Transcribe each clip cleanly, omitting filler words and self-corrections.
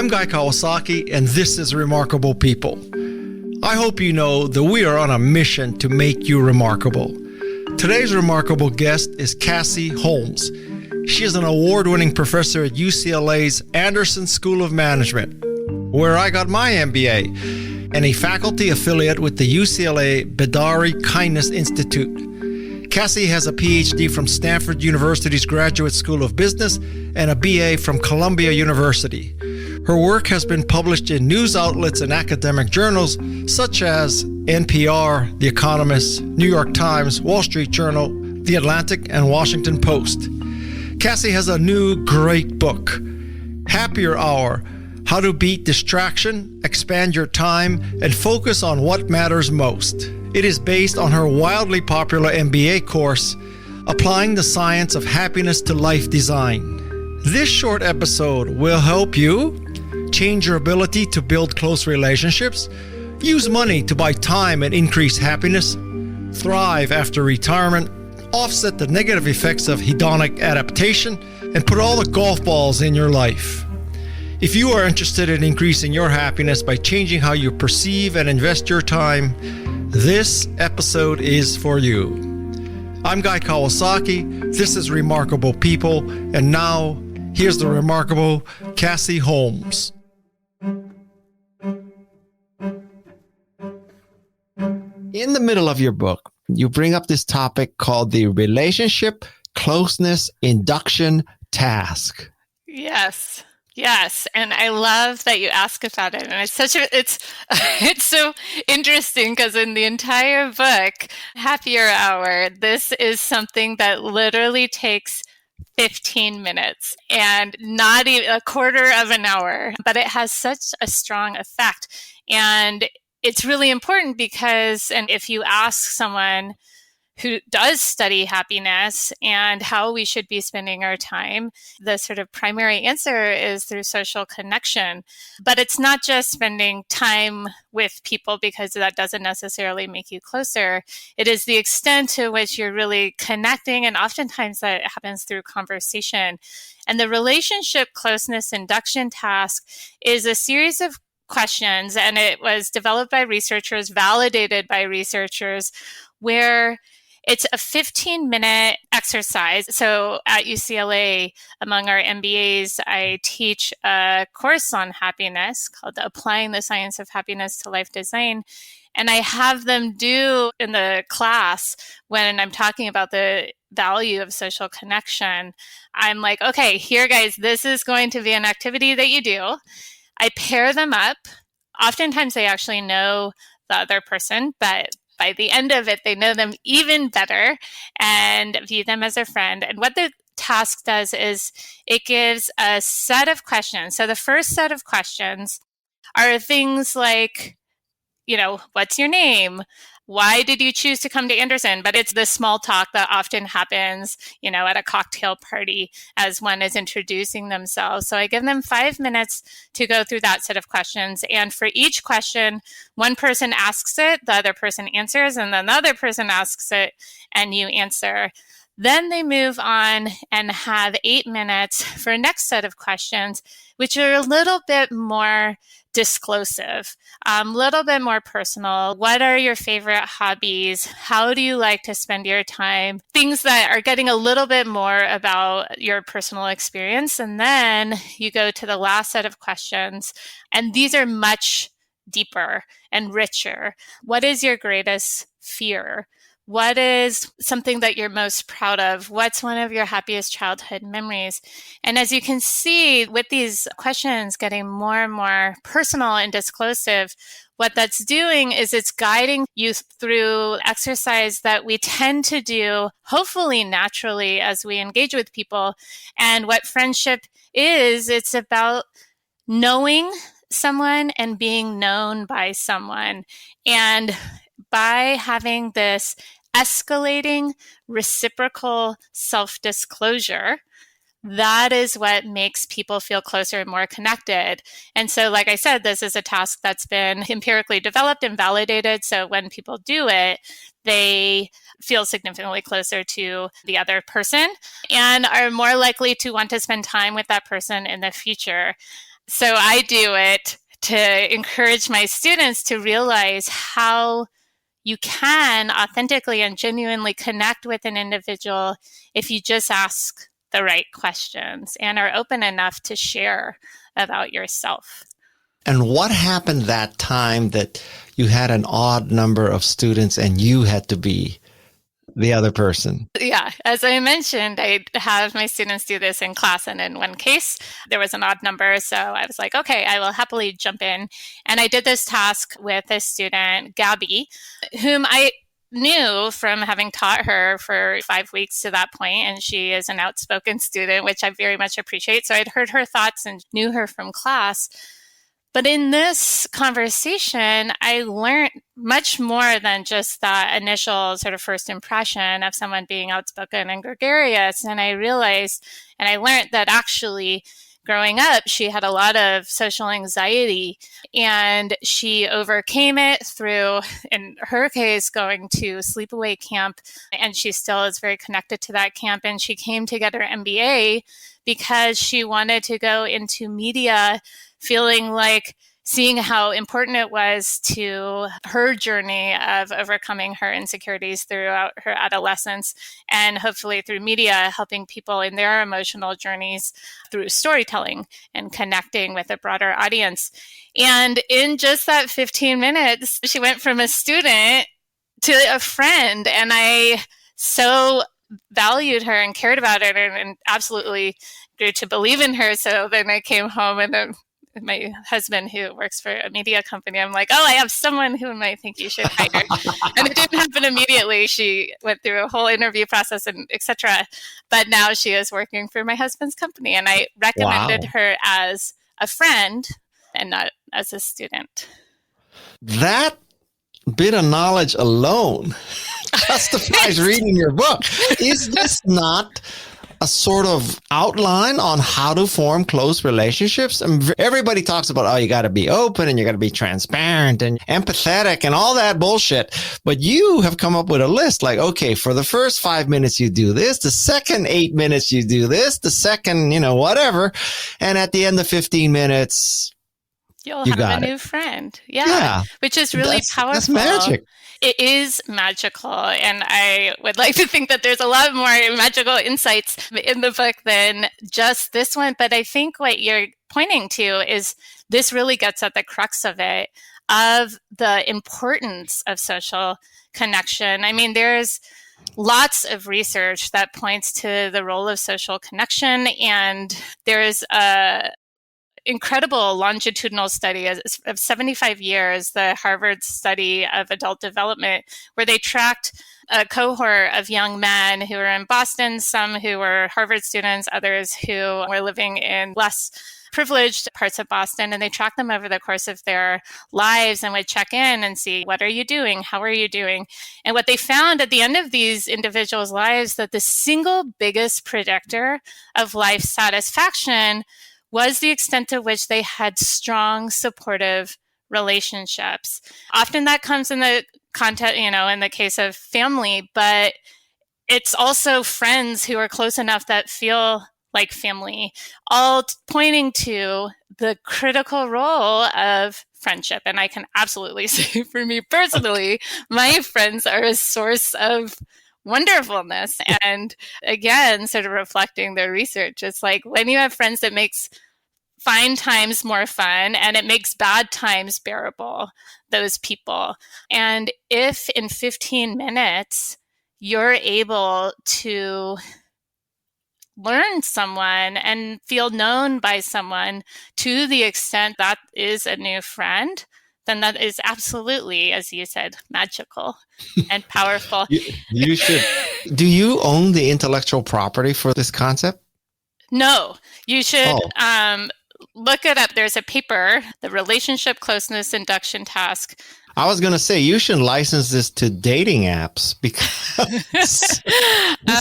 I'm Guy Kawasaki, and this is Remarkable People. I hope you know that we are on a mission to make you remarkable. Today's remarkable guest is Cassie Holmes. She is an award-winning professor at UCLA's Anderson School of Management, where I got my MBA, and a faculty affiliate with the UCLA Bedari Kindness Institute. Cassie has a PhD from Stanford University's Graduate School of Business and a BA from Columbia University. Her work has been published in news outlets and academic journals such as NPR, The Economist, New York Times, Wall Street Journal, The Atlantic, and Washington Post. Cassie has a new great book, Happier Hour: How to Beat Distraction, Expand Your Time, and Focus on What Matters Most. It is based on her wildly popular MBA course, Applying the Science of Happiness to Life Design. This short episode will help you change your ability to build close relationships, use money to buy time and increase happiness, thrive after retirement, offset the negative effects of hedonic adaptation, and put all the golf balls in your life. If you are interested in increasing your happiness by changing how you perceive and invest your time, this episode is for you. I'm Guy Kawasaki. This is Remarkable People. And now, here's the remarkable Cassie Holmes. In the middle of your book, you bring up this topic called the relationship closeness induction task. Yes. Yes, and I love that you ask about it. And it's so interesting because in the entire book, Happier Hour, this is something that literally takes 15 minutes and not even a quarter of an hour, but it has such a strong effect. And it's really important because, and if you ask someone who does study happiness and how we should be spending our time, the sort of primary answer is through social connection. But it's not just spending time with people because that doesn't necessarily make you closer. It is the extent to which you're really connecting, and oftentimes that happens through conversation. And the relationship closeness induction task is a series of questions, and it was developed by researchers, validated by researchers, where it's a 15-minute exercise. So at UCLA, among our MBAs, I teach a course on happiness called Applying the Science of Happiness to Life Design. And I have them do in the class when I'm talking about the value of social connection. I'm like, okay, here guys, this is going to be an activity that you do. I pair them up. Oftentimes they actually know the other person, but by the end of it, they know them even better and view them as a friend. And what the task does is it gives a set of questions. So the first set of questions are things like, what's your name? Why did you choose to come to Anderson? But it's the small talk that often happens, at a cocktail party as one is introducing themselves. So I give them 5 minutes to go through that set of questions. And for each question, one person asks it, the other person answers, and then the other person asks it, and you answer. Then they move on and have 8 minutes for a next set of questions, which are a little bit more disclosive, a little bit more personal. What are your favorite hobbies? How do you like to spend your time? Things that are getting a little bit more about your personal experience. And then you go to the last set of questions, and these are much deeper and richer. What is your greatest fear? What is something that you're most proud of? What's one of your happiest childhood memories? And as you can see, with these questions getting more and more personal and disclosive, what that's doing is it's guiding you through exercise that we tend to do, hopefully naturally, as we engage with people. And what friendship is, it's about knowing someone and being known by someone. And by having this escalating reciprocal self-disclosure, that is what makes people feel closer and more connected. And so, like I said, this is a task that's been empirically developed and validated. So when people do it, they feel significantly closer to the other person and are more likely to want to spend time with that person in the future. So I do it to encourage my students to realize how you can authentically and genuinely connect with an individual if you just ask the right questions and are open enough to share about yourself. And what happened that time that you had an odd number of students and you had to be the other person? Yeah, as I mentioned, I have my students do this in class, and in one case, there was an odd number. So I was like, okay, I will happily jump in. And I did this task with a student, Gabby, whom I knew from having taught her for 5 weeks to that point, and she is an outspoken student, which I very much appreciate. So I'd heard her thoughts and knew her from class. But in this conversation, I learned much more than just that initial sort of first impression of someone being outspoken and gregarious. And I realized, and I learned that actually growing up, she had a lot of social anxiety, and she overcame it through, in her case, going to sleepaway camp. And she still is very connected to that camp. And she came to get her MBA because she wanted to go into media, feeling like seeing how important it was to her journey of overcoming her insecurities throughout her adolescence, and hopefully through media, helping people in their emotional journeys through storytelling and connecting with a broader audience. And in just that 15 minutes, she went from a student to a friend, and I so valued her and cared about her and absolutely grew to believe in her. So then I came home, and my husband, who works for a media company, I'm like, oh, I have someone whom I think you should hire. And it didn't happen immediately. She went through a whole interview process and etc. But now she is working for my husband's company. And I recommended her as a friend and not as a student. That bit of knowledge alone justifies reading your book. Is this not a sort of outline on how to form close relationships? And everybody talks about, oh, you got to be open and you got to be transparent and empathetic and all that bullshit. But you have come up with a list like, okay, for the first 5 minutes, you do this. The second 8 minutes, you do this. The second, whatever. And at the end of 15 minutes, you'll have a new friend. Yeah. Which is really powerful. That's magic. It is magical. And I would like to think that there's a lot more magical insights in the book than just this one. But I think what you're pointing to is this really gets at the crux of it, of the importance of social connection. I mean, there's lots of research that points to the role of social connection. And there's a incredible longitudinal study of 75 years, the Harvard study of adult development, where they tracked a cohort of young men who were in Boston, some who were Harvard students, others who were living in less privileged parts of Boston. And they tracked them over the course of their lives and would check in and see, what are you doing? How are you doing? And what they found at the end of these individuals' lives, that the single biggest predictor of life satisfaction was the extent to which they had strong, supportive relationships. Often that comes in the context, in the case of family, but it's also friends who are close enough that feel like family, all pointing to the critical role of friendship. And I can absolutely say, for me personally, my friends are a source of wonderfulness. And again, sort of reflecting their research, it's like when you have friends, that makes fine times more fun and it makes bad times bearable, those people. And if in 15 minutes you're able to learn someone and feel known by someone to the extent that is a new friend, then that is absolutely, as you said, magical and powerful. You should. Do you own the intellectual property for this concept? No, you should look it up. There's a paper, the Relationship Closeness Induction Task. I was going to say, you should license this to dating apps, because this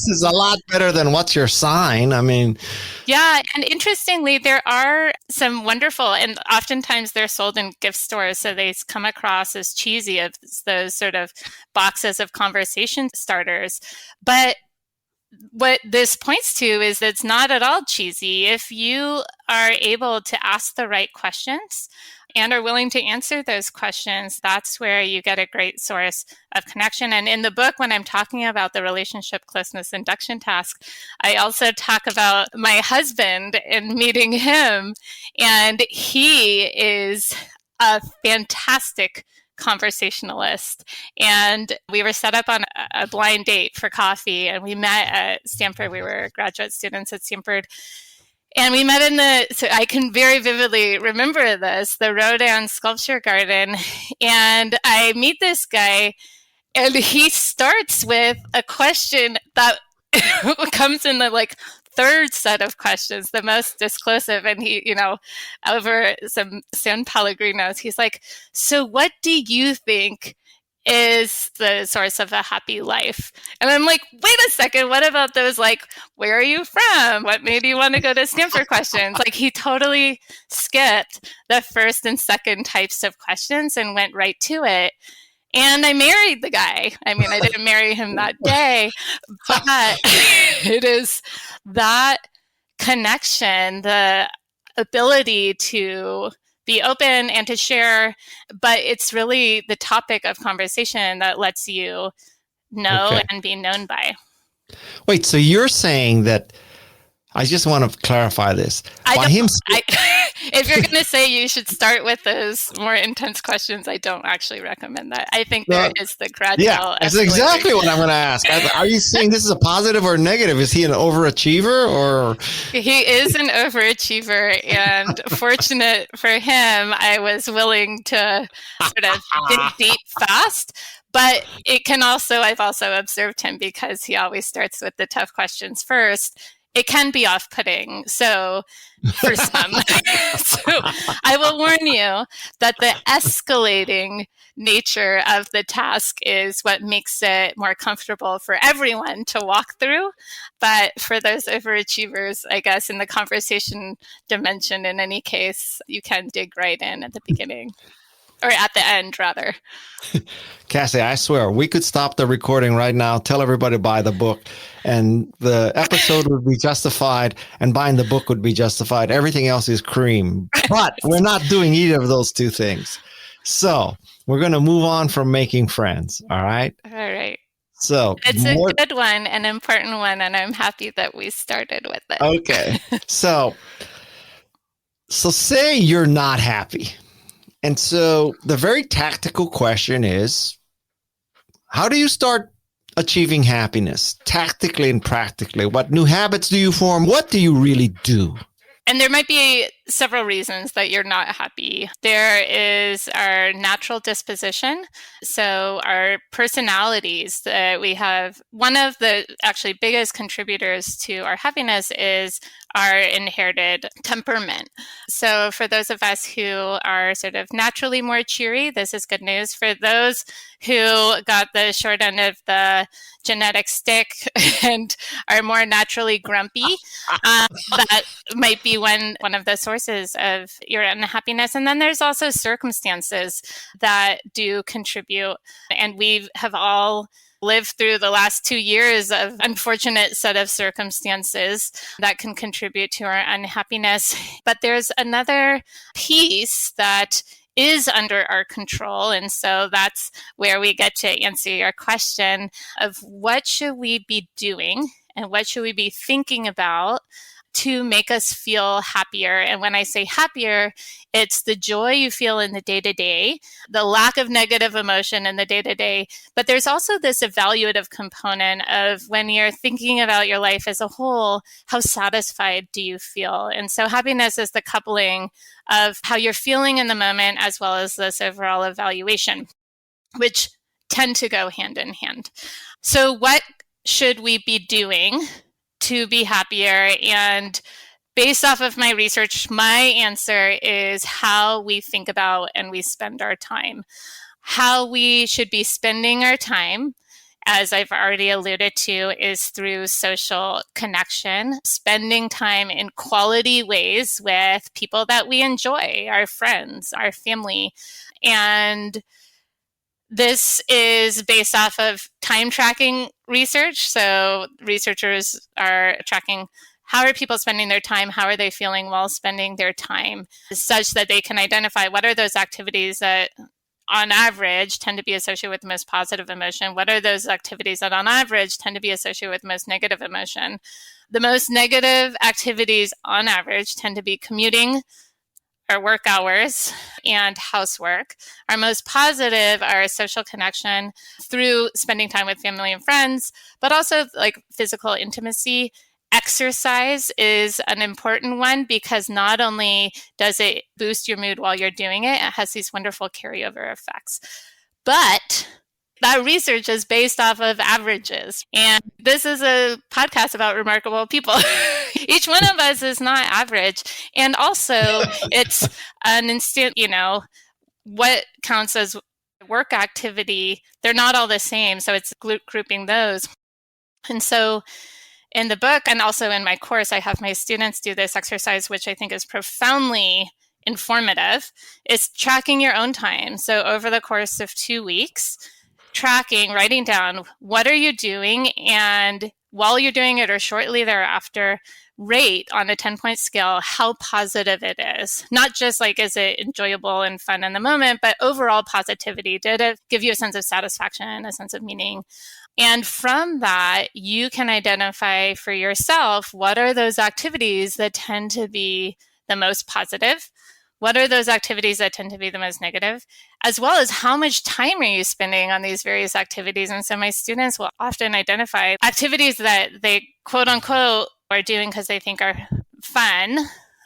is a lot better than what's your sign. I mean, yeah. And interestingly, there are some wonderful, and oftentimes they're sold in gift stores. So they come across as cheesy, as those sort of boxes of conversation starters. But what this points to is that it's not at all cheesy. If you are able to ask the right questions and are willing to answer those questions, that's where you get a great source of connection. And in the book, when I'm talking about the relationship closeness induction task, I also talk about my husband and meeting him. And he is a fantastic conversationalist. And we were set up on a blind date for coffee, and we met at Stanford. We were graduate students at Stanford. And we met so I can very vividly remember this, the Rodin Sculpture Garden. And I meet this guy, and he starts with a question that comes in the third set of questions, the most disclosive. And he, over some San Pellegrinos, he's like, so what do you think is the source of a happy life? And I'm like, wait a second, what about those, where are you from? What made you want to go to Stanford questions? He totally skipped the first and second types of questions and went right to it. And I married the guy. I mean, I didn't marry him that day, but it is that connection, the ability to be open and to share, but it's really the topic of conversation that lets you know and be known by. Wait, so you're saying that, I just want to clarify this. If you're going to say you should start with those more intense questions, I don't actually recommend that. I think there is the gradual. Yeah, that's exactly what I'm going to ask. Are you saying this is a positive or negative? Is he an overachiever or? He is an overachiever, and fortunate for him, I was willing to sort of dig deep fast. But I've also observed him, because he always starts with the tough questions first. It can be off-putting, so for some. So I will warn you that the escalating nature of the task is what makes it more comfortable for everyone to walk through. But for those overachievers, I guess, in the conversation dimension, in any case, you can dig right in at the beginning. Or at the end, rather. Cassie, I swear, we could stop the recording right now, tell everybody to buy the book, and the episode would be justified, and buying the book would be justified. Everything else is cream. But we're not doing either of those two things. So we're going to move on from making friends. All right? All right. So it's a good one, an important one, and I'm happy that we started with it. Okay. So say you're not happy. And so the very tactical question is, how do you start achieving happiness tactically and practically? What new habits do you form? What do you really do? And there might be several reasons that you're not happy. There is our natural disposition. So our personalities that we have, one of the actually biggest contributors to our happiness is our inherited temperament. So for those of us who are sort of naturally more cheery, this is good news. For those who got the short end of the genetic stick and are more naturally grumpy, that might be one of the sources of your unhappiness. And then there's also circumstances that do contribute. And we have all lived through the last 2 years of unfortunate set of circumstances that can contribute to our unhappiness. But there's another piece that is under our control. And so that's where we get to answer your question of what should we be doing and what should we be thinking about to make us feel happier. And when I say happier, it's the joy you feel in the day-to-day, the lack of negative emotion in the day-to-day. But there's also this evaluative component of when you're thinking about your life as a whole, how satisfied do you feel? And so happiness is the coupling of how you're feeling in the moment, as well as this overall evaluation, which tend to go hand in hand. So what should we be doing to be happier? And based off of my research, my answer is how we think about and we spend our time. How we should be spending our time, as I've already alluded to, is through social connection, spending time in quality ways with people that we enjoy, our friends, our family. And This is based off of time tracking research. So researchers are tracking how are people spending their time, how are they feeling while spending their time, such that they can identify what are those activities that on average tend to be associated with the most positive emotion, what are those activities that on average tend to be associated with most negative emotion. The most negative activities on average tend to be commuting, our work hours, and housework. Our most positive are social connection through spending time with family and friends, but also like physical intimacy. Exercise is an important one because not only does it boost your mood while you're doing it, it has these wonderful carryover effects. But that research is based off of averages. And this is a podcast about remarkable people. Each one of us is not average. And also, it's an instant, what counts as work activity, they're not all the same. So it's grouping those. And so in the book and also in my course, I have my students do this exercise, which I think is profoundly informative. It's tracking your own time. So over the course of 2 weeks, writing down what are you doing, and while you're doing it or shortly thereafter, rate on a 10-point scale how positive it is. Not just like, is it enjoyable and fun in the moment, but overall positivity. Did it give you a sense of satisfaction, a sense of meaning? And from that, you can identify for yourself, what are those activities that tend to be the most positive? What are those activities that tend to be the most negative? As well as how much time are you spending on these various activities? And so my students will often identify activities that they quote unquote are doing because they think are fun,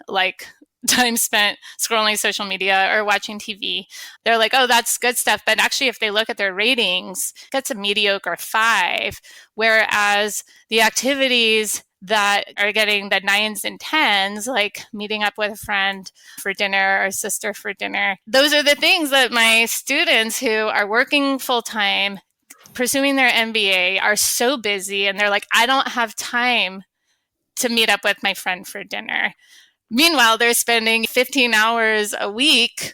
like time spent scrolling social media or watching TV. They're like, oh, that's good stuff. But actually, if they look at their ratings, it's a mediocre 5. Whereas the activities that are getting the 9s and 10s, like meeting up with a friend for dinner or sister for dinner, those are the things that my students who are working full time, pursuing their MBA, are so busy. And they're like, I don't have time to meet up with my friend for dinner. Meanwhile, they're spending 15 hours a week,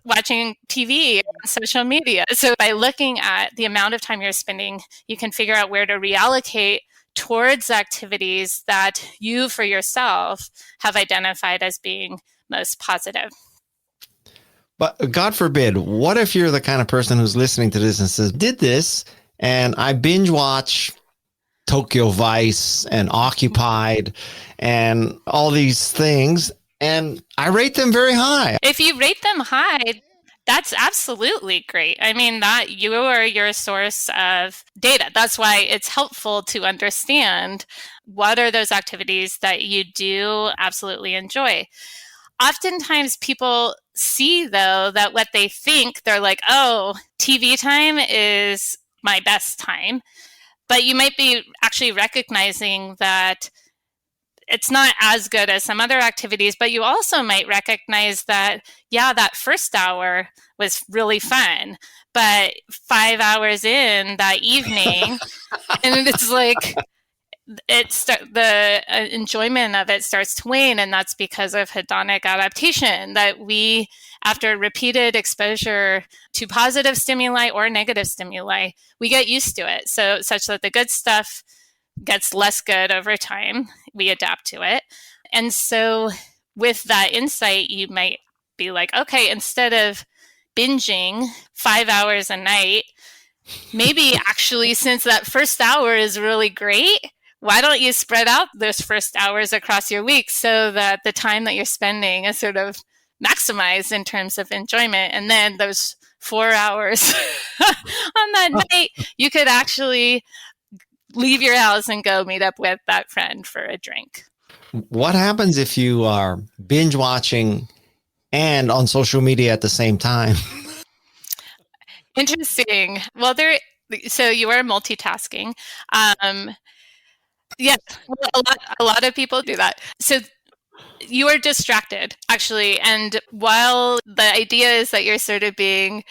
watching TV on social media. So by looking at the amount of time you're spending, you can figure out where to reallocate towards activities that you for yourself have identified as being most positive. But God forbid, what if you're the kind of person who's listening to this and says, did this and I binge watch Tokyo Vice and Occupied and all these things, and I rate them very high. If you rate them high, that's absolutely great. I mean, that you are your source of data. That's why it's helpful to understand what are those activities that you do absolutely enjoy. Oftentimes people see, though, that what they think, they're like, oh, TV time is my best time. But you might be actually recognizing that it's not as good as some other activities, but you also might recognize that, yeah, that first hour was really fun, but 5 hours in that evening, and it's like, the enjoyment of it starts to wane, and that's because of hedonic adaptation, that we, after repeated exposure to positive stimuli or negative stimuli, we get used to it. So such that the good stuff gets less good over time. We adapt to it. And so with that insight, you might be like, okay, instead of binging 5 hours a night, maybe actually, since that first hour is really great, why don't you spread out those first hours across your week so that the time that you're spending is sort of maximized in terms of enjoyment? And then those 4 hours on that night, you could actually leave your house and go meet up with that friend for a drink. What happens if you are binge watching and on social media at the same time? Interesting. Well, so you are multitasking. Yeah, well, a lot of people do that. So you are distracted, actually. And while the idea is that you're sort of being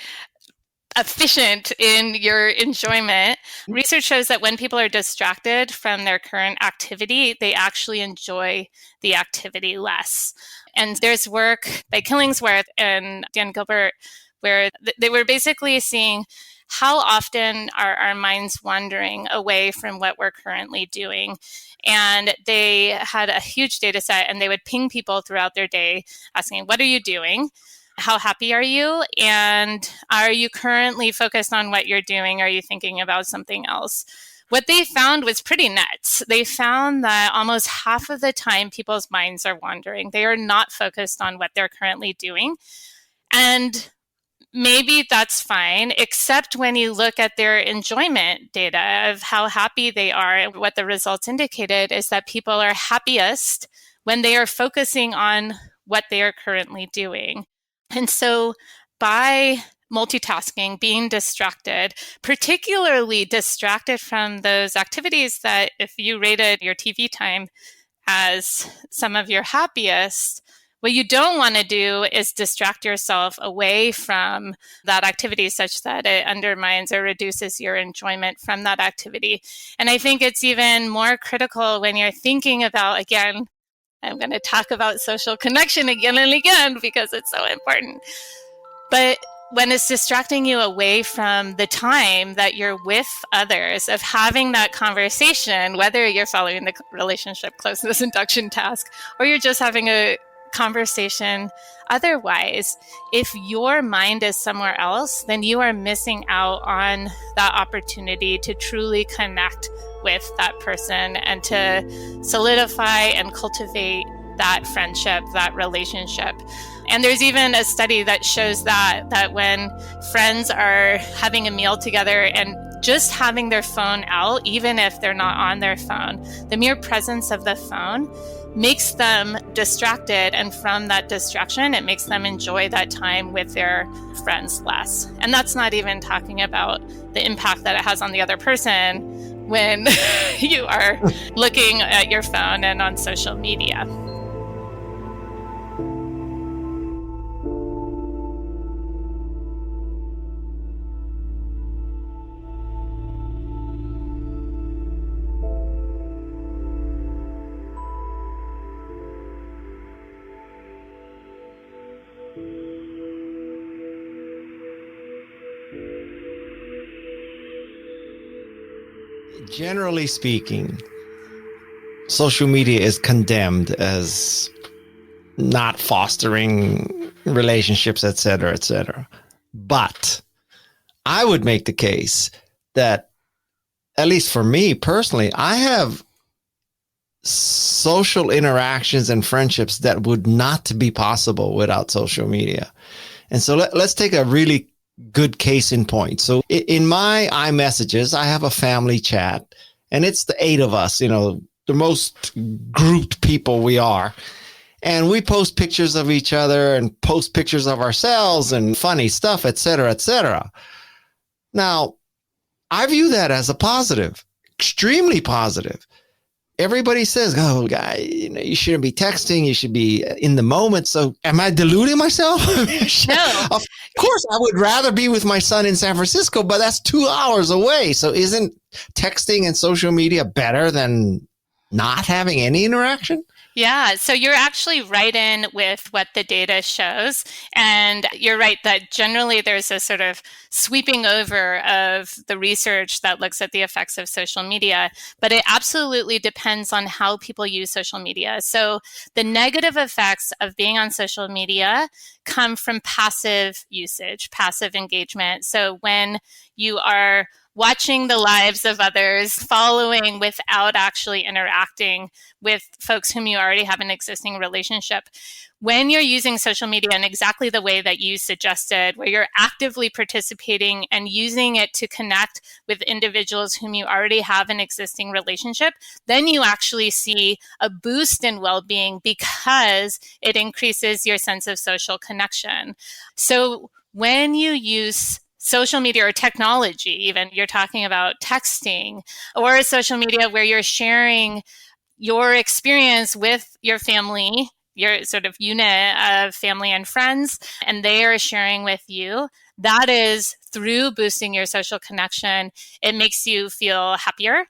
efficient in your enjoyment, research shows that when people are distracted from their current activity, they actually enjoy the activity less. And there's work by Killingsworth and Dan Gilbert, where they were basically seeing how often are our minds wandering away from what we're currently doing. And they had a huge data set, and they would ping people throughout their day asking, what are you doing? How happy are you? And are you currently focused on what you're doing? Are you thinking about something else? What they found was pretty nuts. They found that almost half of the time people's minds are wandering. They are not focused on what they're currently doing. And maybe that's fine, except when you look at their enjoyment data of how happy they are. And what the results indicated is that people are happiest when they are focusing on what they are currently doing. And so by multitasking, being distracted, particularly distracted from those activities that if you rated your TV time as some of your happiest, what you don't want to do is distract yourself away from that activity such that it undermines or reduces your enjoyment from that activity. And I think it's even more critical when you're thinking about, again, I'm going to talk about social connection again and again because it's so important. But when it's distracting you away from the time that you're with others, of having that conversation, whether you're following the relationship closeness induction task or you're just having a conversation otherwise, if your mind is somewhere else, then you are missing out on that opportunity to truly connect with that person and to solidify and cultivate that friendship, that relationship. And there's even a study that shows that when friends are having a meal together and just having their phone out, even if they're not on their phone, the mere presence of the phone makes them distracted. And from that distraction, it makes them enjoy that time with their friends less. And that's not even talking about the impact that it has on the other person when you are looking at your phone and on social media. Generally speaking, social media is condemned as not fostering relationships, et cetera, et cetera. But I would make the case that, at least for me personally, I have social interactions and friendships that would not be possible without social media. And so let's take a really good case in point. So in my iMessages, I have a family chat, and it's the 8 of us, the most grouped people we are. And we post pictures of each other and post pictures of ourselves and funny stuff, et cetera, et cetera. Now, I view that as a positive, extremely positive. Everybody says, oh, guy, you shouldn't be texting. You should be in the moment. So am I deluding myself? No. Of course, I would rather be with my son in San Francisco, but that's 2 hours away. So isn't texting and social media better than not having any interaction? Yeah, so you're actually right in with what the data shows. And you're right that generally there's a sort of sweeping over of the research that looks at the effects of social media, but it absolutely depends on how people use social media. So the negative effects of being on social media come from passive usage, passive engagement. So when you are watching the lives of others, following without actually interacting with folks whom you already have an existing relationship. When you're using social media in exactly the way that you suggested, where you're actively participating and using it to connect with individuals whom you already have an existing relationship, then you actually see a boost in well-being because it increases your sense of social connection. So when you use social media or technology, even you're talking about texting or social media where you're sharing your experience with your family, your sort of unit of family and friends, and they are sharing with you, that is through boosting your social connection. It makes you feel happier.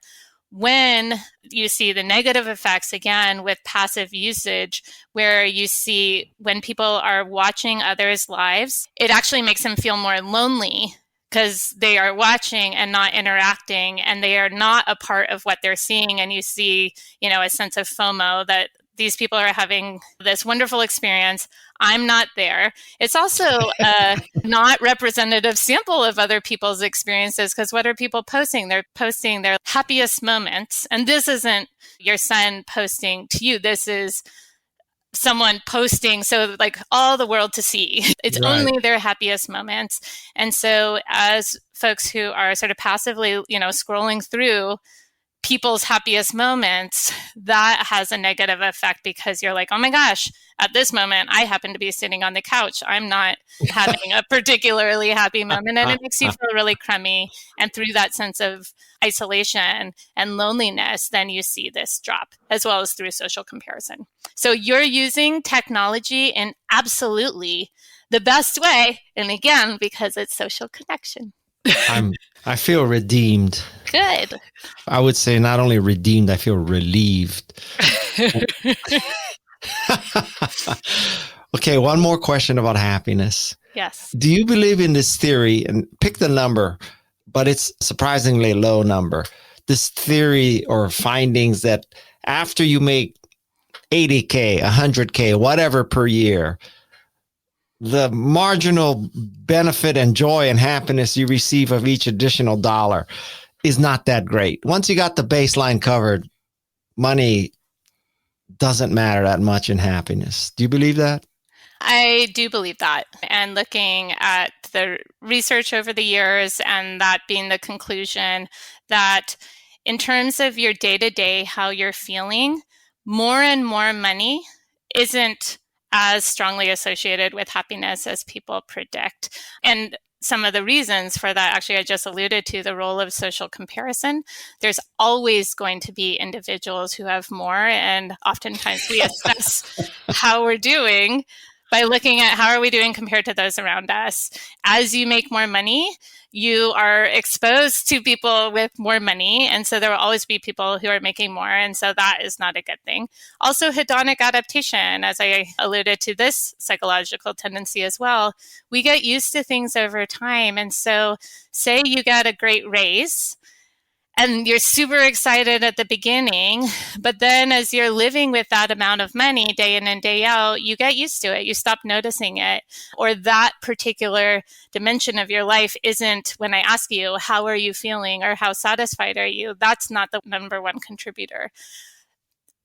When you see the negative effects, again, with passive usage, where you see when people are watching others' lives, it actually makes them feel more lonely because they are watching and not interacting, and they are not a part of what they're seeing. And you see, a sense of FOMO, that these people are having this wonderful experience. I'm not there. It's also a not representative sample of other people's experiences, because what are people posting? They're posting their happiest moments. And this isn't your son posting to you. This is someone posting so like all the world to see. It's Right. only their happiest moments. And so as folks who are sort of passively, scrolling through people's happiest moments, that has a negative effect, because you're like, oh my gosh, at this moment, I happen to be sitting on the couch. I'm not having a particularly happy moment. And it makes you feel really crummy. And through that sense of isolation and loneliness, then you see this drop, as well as through social comparison. So you're using technology in absolutely the best way. And again, because it's social connection. I feel redeemed. Good. I would say not only redeemed, I feel relieved. Okay, one more question about happiness. Yes. Do you believe in this theory? And pick the number, but it's surprisingly low number. This theory or findings that after you make 80K, 100K, whatever per year, the marginal benefit and joy and happiness you receive of each additional dollar is not that great. Once you got the baseline covered, money doesn't matter that much in happiness. Do you believe that? I do believe that. And looking at the research over the years, and that being the conclusion that in terms of your day-to-day, how you're feeling, more and more money isn't as strongly associated with happiness as people predict. And some of the reasons for that, actually, I just alluded to the role of social comparison. There's always going to be individuals who have more, and oftentimes we assess how we're doing by looking at how are we doing compared to those around us. As you make more money, you are exposed to people with more money. And so there will always be people who are making more. And so that is not a good thing. Also, hedonic adaptation, as I alluded to, this psychological tendency as well. We get used to things over time. And so say you get a great raise, and you're super excited at the beginning, but then as you're living with that amount of money day in and day out, you get used to it. You stop noticing it. Or that particular dimension of your life isn't, when I ask you, how are you feeling or how satisfied are you? That's not the number one contributor.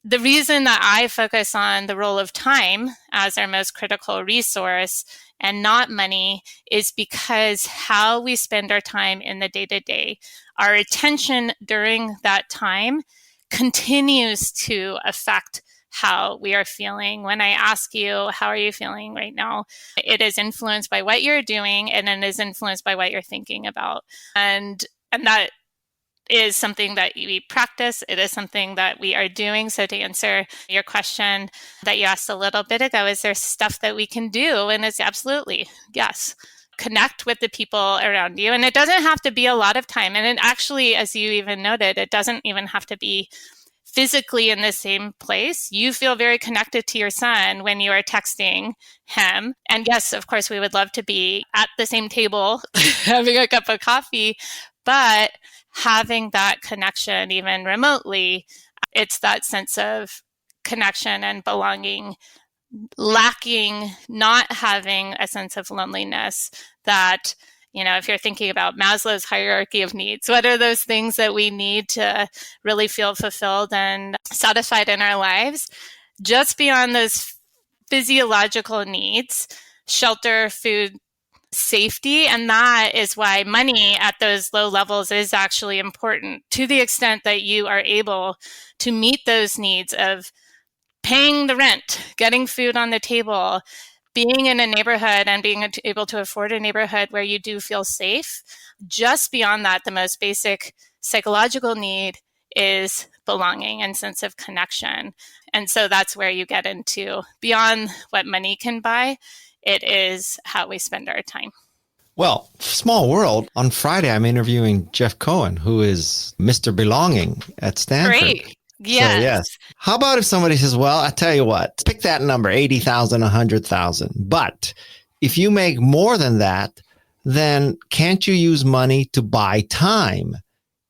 The reason that I focus on the role of time as our most critical resource and not money is because how we spend our time in the day-to-day, our attention during that time continues to affect how we are feeling. When I ask you, how are you feeling right now? It is influenced by what you're doing, and it is influenced by what you're thinking about. And that is something that we practice. It is something that we are doing. So to answer your question that you asked a little bit ago, is there stuff that we can do? And it's absolutely, yes. Connect with the people around you. And it doesn't have to be a lot of time. And it actually, as you even noted, it doesn't even have to be physically in the same place. You feel very connected to your son when you are texting him. And yes, of course, we would love to be at the same table having a cup of coffee, but having that connection, even remotely, it's that sense of connection and belonging, lacking, not having a sense of loneliness that, if you're thinking about Maslow's hierarchy of needs, what are those things that we need to really feel fulfilled and satisfied in our lives? Just beyond those physiological needs, shelter, food, safety. And that is why money at those low levels is actually important, to the extent that you are able to meet those needs of paying the rent, getting food on the table, being in a neighborhood and being able to afford a neighborhood where you do feel safe. Just beyond that, the most basic psychological need is belonging and sense of connection. And so that's where you get into, beyond what money can buy, it is how we spend our time. Well, small world. On Friday, I'm interviewing Jeff Cohen, who is Mr. Belonging at Stanford. Great. So, Yes. yes. How about if somebody says, well, I tell you what, pick that number, 80,000, 100,000. But if you make more than that, then can't you use money to buy time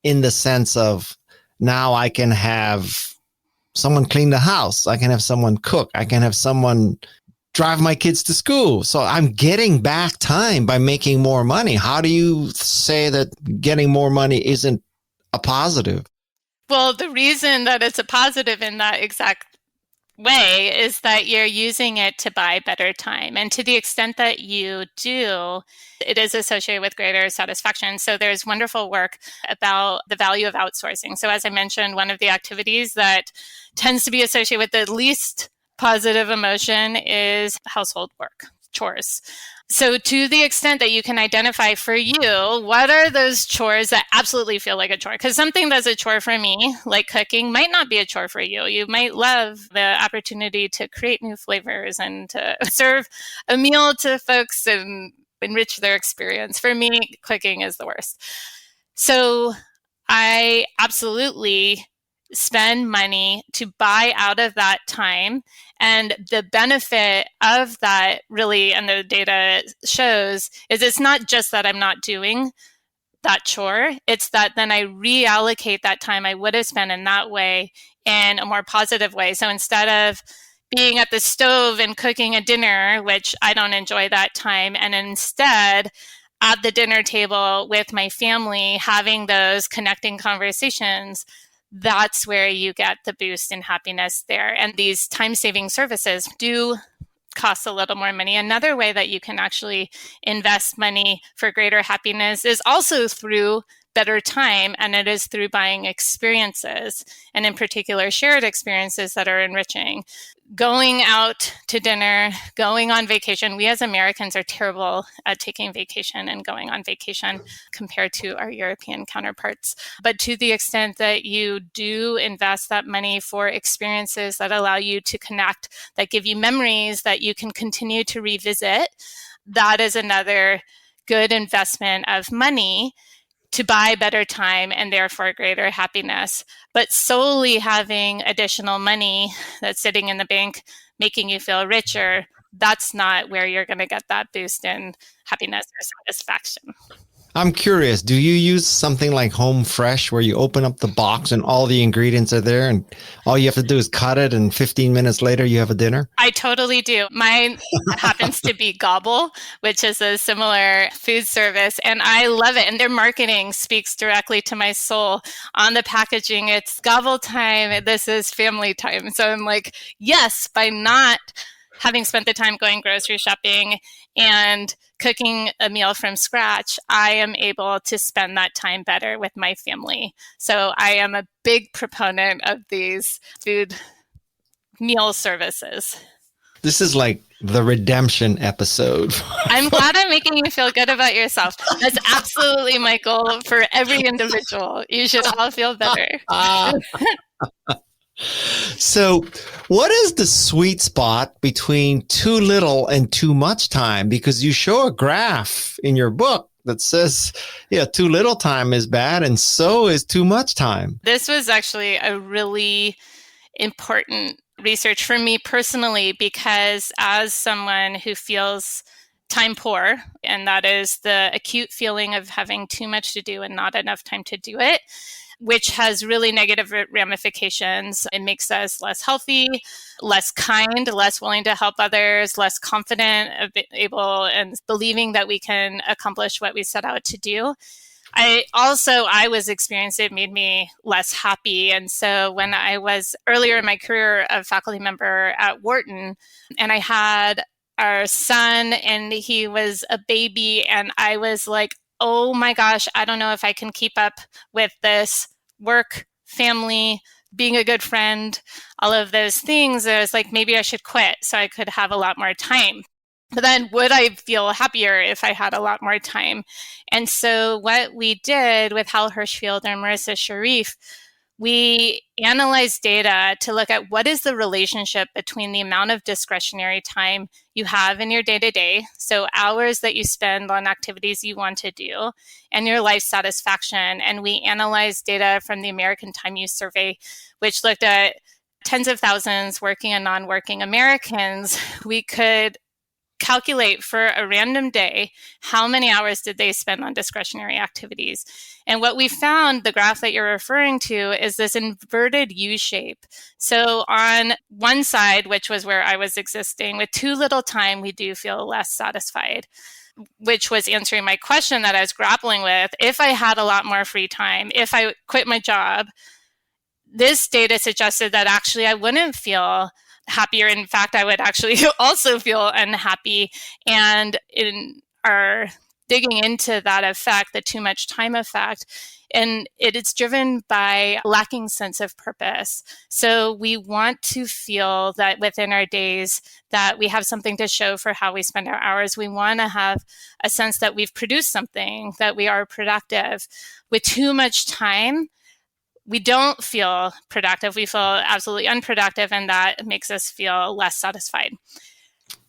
in the sense of now I can have someone clean the house. I can have someone cook. I can have someone drive my kids to school. So I'm getting back time by making more money. How do you say that getting more money isn't a positive? Well, the reason that it's a positive in that exact way is that you're using it to buy better time. And to the extent that you do, it is associated with greater satisfaction. So there's wonderful work about the value of outsourcing. So as I mentioned, one of the activities that tends to be associated with the least positive emotion is household work, chores. So to the extent that you can identify for you, what are those chores that absolutely feel like a chore? Because something that's a chore for me, like cooking, might not be a chore for you. You might love the opportunity to create new flavors and to serve a meal to folks and enrich their experience. For me, cooking is the worst. So I absolutely spend money to buy out of that time. And the benefit of that really, and the data shows, is it's not just that I'm not doing that chore, it's that then I reallocate that time I would have spent in that way in a more positive way. So instead of being at the stove and cooking a dinner, which I don't enjoy that time, and instead at the dinner table with my family, having those connecting conversations, that's where you get the boost in happiness there. And these time-saving services do cost a little more money. Another way that you can actually invest money for greater happiness is also through better time, and it is through buying experiences, and in particular, shared experiences that are enriching. Going out to dinner, going on vacation. We as Americans are terrible at taking vacation and going on vacation compared to our European counterparts. But to the extent that you do invest that money for experiences that allow you to connect, that give you memories that you can continue to revisit, that is another good investment of money to buy better time and therefore greater happiness. But solely having additional money that's sitting in the bank making you feel richer, that's not where you're going to get that boost in happiness or satisfaction. I'm curious, do you use something like Home Fresh where you open up the box and all the ingredients are there and all you have to do is cut it and 15 minutes later you have a dinner? I totally do. Mine happens to be Gobble, which is a similar food service, and I love it. And their marketing speaks directly to my soul. On the packaging, it's Gobble time. This is family time. So I'm like, yes, by not having spent the time going grocery shopping and cooking a meal from scratch, I am able to spend that time better with my family. So I am a big proponent of these food meal services. This is like the redemption episode. I'm glad I'm making you feel good about yourself. That's absolutely my goal for every individual. You should all feel better. So what is the sweet spot between too little and too much time? Because you show a graph in your book that says, yeah, too little time is bad and so is too much time. This was actually a really important research for me personally, because as someone who feels time poor, and that is the acute feeling of having too much to do and not enough time to do it, which has really negative ramifications. It makes us less healthy, less kind, less willing to help others, less confident, able and believing that we can accomplish what we set out to do. I was experiencing it made me less happy. And so when I was earlier in my career a faculty member at Wharton, and I had our son and he was a baby, and I was like, oh my gosh, I don't know if I can keep up with this work, family, being a good friend, all of those things. I was like, maybe I should quit so I could have a lot more time. But then would I feel happier if I had a lot more time? And so what we did with Hal Hirschfield and Marissa Sharif we analyze data to look at what is the relationship between the amount of discretionary time you have in your day-to-day, so hours that you spend on activities you want to do, and your life satisfaction. And we analyze data from the American Time Use Survey, which looked at tens of thousands working and non-working Americans. We could calculate for a random day how many hours did they spend on discretionary activities. And what we found, the graph that you're referring to, is this inverted U shape. So on one side, which was where I was existing, with too little time, we do feel less satisfied, which was answering my question that I was grappling with. If I had a lot more free time, if I quit my job, this data suggested that actually I wouldn't feel happier. In fact, I would actually also feel unhappy. And in our digging into that effect, the too much time effect, and it is driven by lacking sense of purpose. So we want to feel that within our days that we have something to show for how we spend our hours. We want to have a sense that we've produced something, that we are productive. With too much time, we don't feel productive. We feel absolutely unproductive, and that makes us feel less satisfied.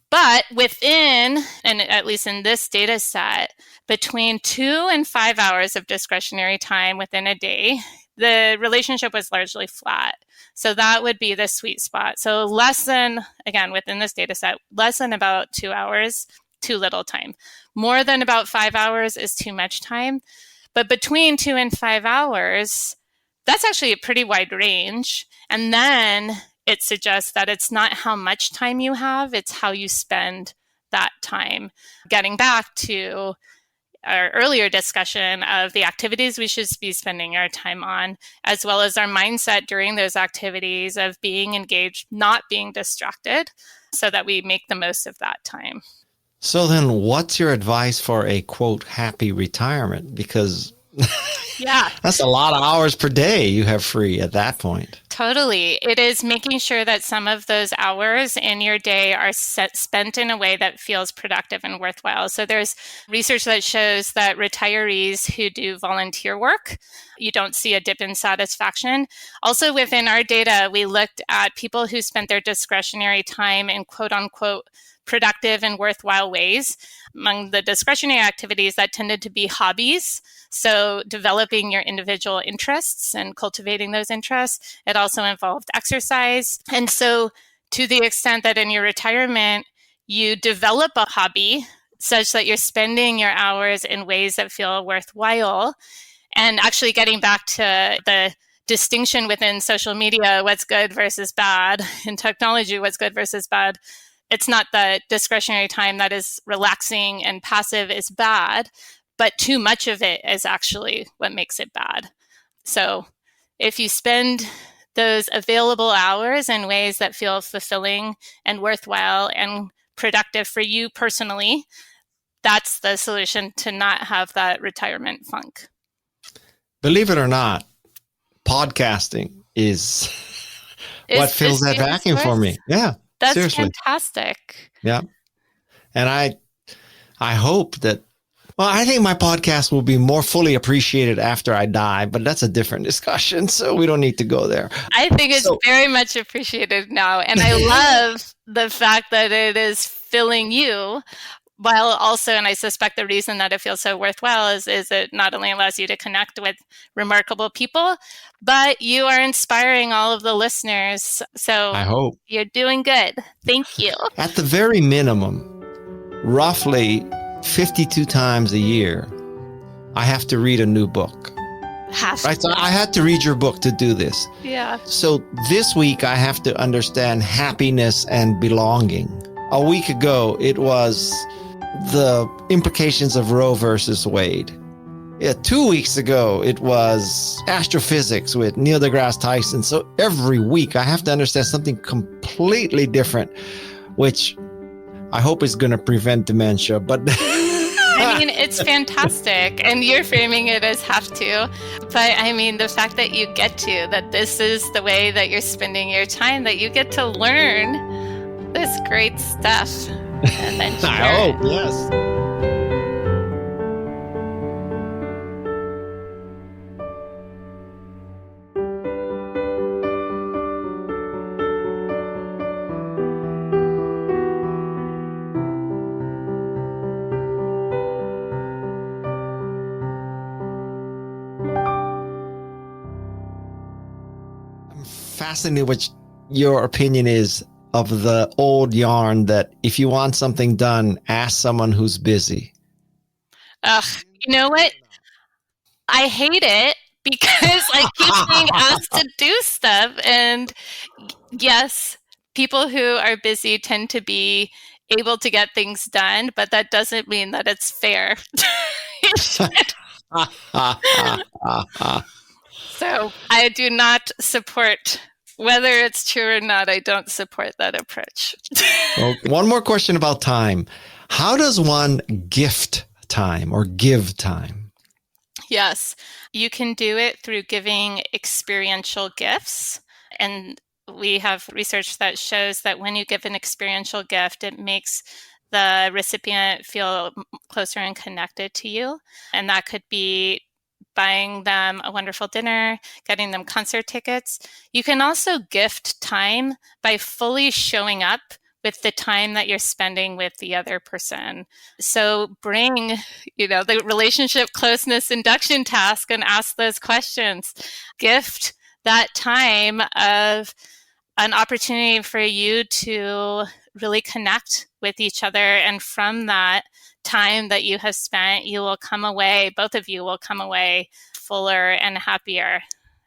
But within, and at least in this data set, between 2 and 5 hours of discretionary time within a day, the relationship was largely flat. So that would be the sweet spot. So less than, again, within this data set, less than about 2 hours, too little time. More than about 5 hours is too much time. But between 2 and 5 hours, that's actually a pretty wide range. And then it suggests that it's not how much time you have, it's how you spend that time. Getting back to our earlier discussion of the activities we should be spending our time on, as well as our mindset during those activities of being engaged, not being distracted, so that we make the most of that time. So then what's your advice for a, quote, happy retirement? Because yeah, that's a lot of hours per day you have free at that point. Totally. It is making sure that some of those hours in your day are spent in a way that feels productive and worthwhile. So there's research that shows that retirees who do volunteer work, you don't see a dip in satisfaction. Also within our data, we looked at people who spent their discretionary time in quote unquote productive and worthwhile ways. Among the discretionary activities, that tended to be hobbies. So developing your individual interests and cultivating those interests. It also involved exercise. And so to the extent that in your retirement, you develop a hobby such that you're spending your hours in ways that feel worthwhile, and actually getting back to the distinction within social media, what's good versus bad, in technology, what's good versus bad. It's not the discretionary time that is relaxing and passive is bad, but too much of it is actually what makes it bad. So if you spend those available hours in ways that feel fulfilling and worthwhile and productive for you personally, that's the solution to not have that retirement funk. Believe it or not, podcasting is what fills that vacuum for me. Yeah. That's seriously. Fantastic. Yeah. And I hope that, well, I think my podcast will be more fully appreciated after I die, but that's a different discussion. So we don't need to go there. I think it's very much appreciated now. And I love the fact that it is filling you, while also, and I suspect the reason that it feels so worthwhile is it not only allows you to connect with remarkable people, but you are inspiring all of the listeners. So I hope you're doing good. Thank you. At the very minimum, roughly 52 times a year, I have to read a new book. Right? So I had to read your book to do this. Yeah. So this week I have to understand happiness and belonging. A week ago, it was the implications of Roe versus Wade. Yeah, 2 weeks ago, it was astrophysics with Neil deGrasse Tyson. So every week I have to understand something completely different, which I hope is going to prevent dementia. But I mean, it's fantastic. And you're framing it as have to. But I mean, the fact that you get to, that this is the way that you're spending your time, that you get to learn this great stuff. And then share I hope, yes. fascinated what your opinion is of the old yarn that if you want something done, ask someone who's busy. Ugh, you know what? I hate it because I keep being asked to do stuff. And yes, people who are busy tend to be able to get things done, but that doesn't mean that it's fair. So I do not support, whether it's true or not, I don't support that approach. Well, one more question about time. How does one gift time or give time? Yes, you can do it through giving experiential gifts. And we have research that shows that when you give an experiential gift, it makes the recipient feel closer and connected to you. And that could be buying them a wonderful dinner, getting them concert tickets. You can also gift time by fully showing up with the time that you're spending with the other person. So bring, the relationship closeness induction task and ask those questions. Gift that time of an opportunity for you to really connect with each other. And from that time that you have spent, you will come away, both of you will come away fuller and happier.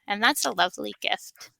And that's a lovely gift.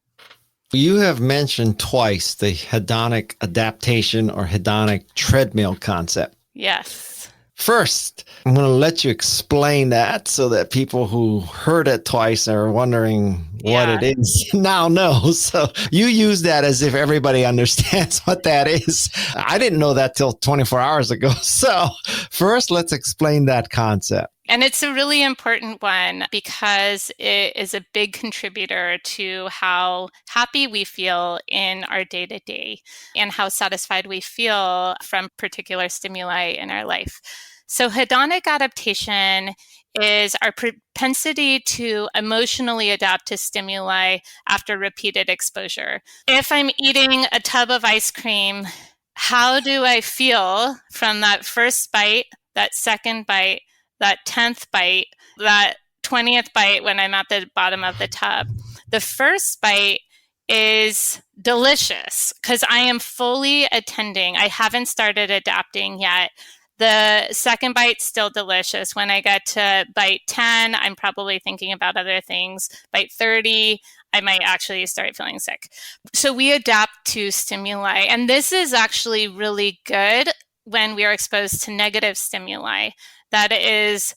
You have mentioned twice the hedonic adaptation or hedonic treadmill concept. Yes. First, I'm going to let you explain that so that people who heard it twice are wondering what it is now know. So you use that as if everybody understands what that is. I didn't know that till 24 hours ago. So first, let's explain that concept. And it's a really important one because it is a big contributor to how happy we feel in our day-to-day and how satisfied we feel from particular stimuli in our life. So hedonic adaptation is our propensity to emotionally adapt to stimuli after repeated exposure. If I'm eating a tub of ice cream, how do I feel from that first bite, that second bite, that 10th bite, that 20th bite when I'm at the bottom of the tub? The first bite is delicious because I am fully attending. I haven't started adapting yet. The second bite's still delicious. When I get to bite 10, I'm probably thinking about other things. Bite 30, I might actually start feeling sick. So we adapt to stimuli. And this is actually really good when we are exposed to negative stimuli. That is,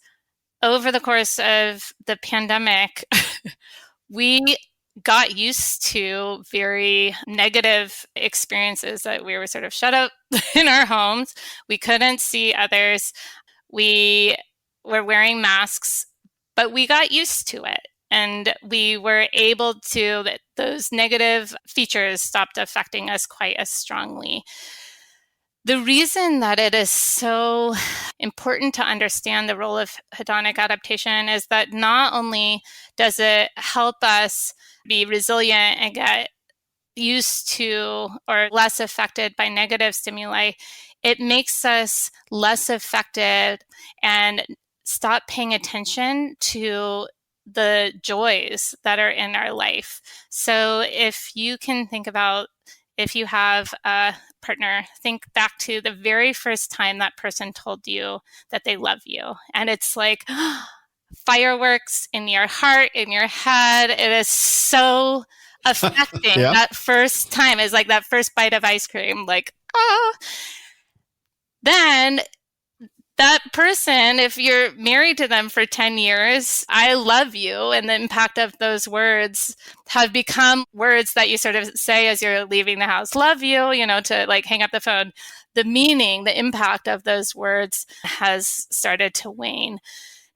over the course of the pandemic, we got used to very negative experiences that we were sort of shut up in our homes. We couldn't see others. We were wearing masks, but we got used to it. And we were able to, those negative features stopped affecting us quite as strongly. The reason that it is so important to understand the role of hedonic adaptation is that not only does it help us be resilient and get used to or less affected by negative stimuli, it makes us less affected and stop paying attention to the joys that are in our life. So if you can think about, if you have a partner, think back to the very first time that person told you that they love you. And it's like fireworks in your heart, in your head. It is so affecting. Yeah. That first time is like that first bite of ice cream, like, oh. Then that person, if you're married to them for 10 years, I love you. And the impact of those words have become words that you sort of say as you're leaving the house. Love you, to like hang up the phone. The meaning, the impact of those words has started to wane.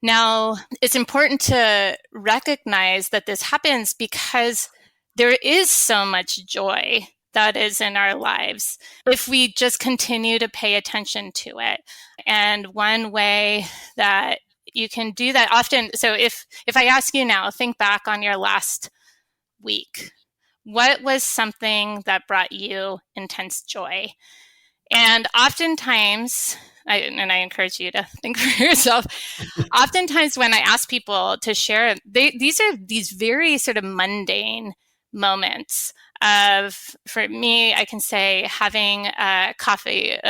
Now, it's important to recognize that this happens because there is so much joy that is in our lives if we just continue to pay attention to it. And one way that you can do that often, so if I ask you now, think back on your last week. What was something that brought you intense joy? And oftentimes, I encourage you to think for yourself, oftentimes when I ask people to share, these are these very sort of mundane moments for me, I can say having a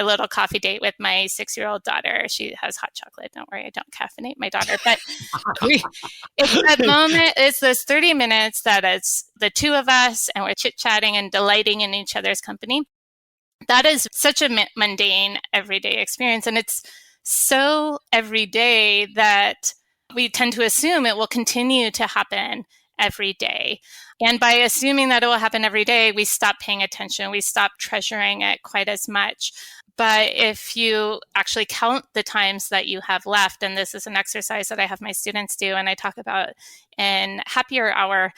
little coffee date with my 6-year-old daughter. She has hot chocolate. Don't worry, I don't caffeinate my daughter. But it's that moment, it's those 30 minutes that it's the two of us and we're chit-chatting and delighting in each other's company. That is such a mundane, everyday experience. And it's so everyday that we tend to assume it will continue to happen every day. And by assuming that it will happen every day, we stop paying attention. We stop treasuring it quite as much. But if you actually count the times that you have left, and this is an exercise that I have my students do and I talk about in Happier Hour,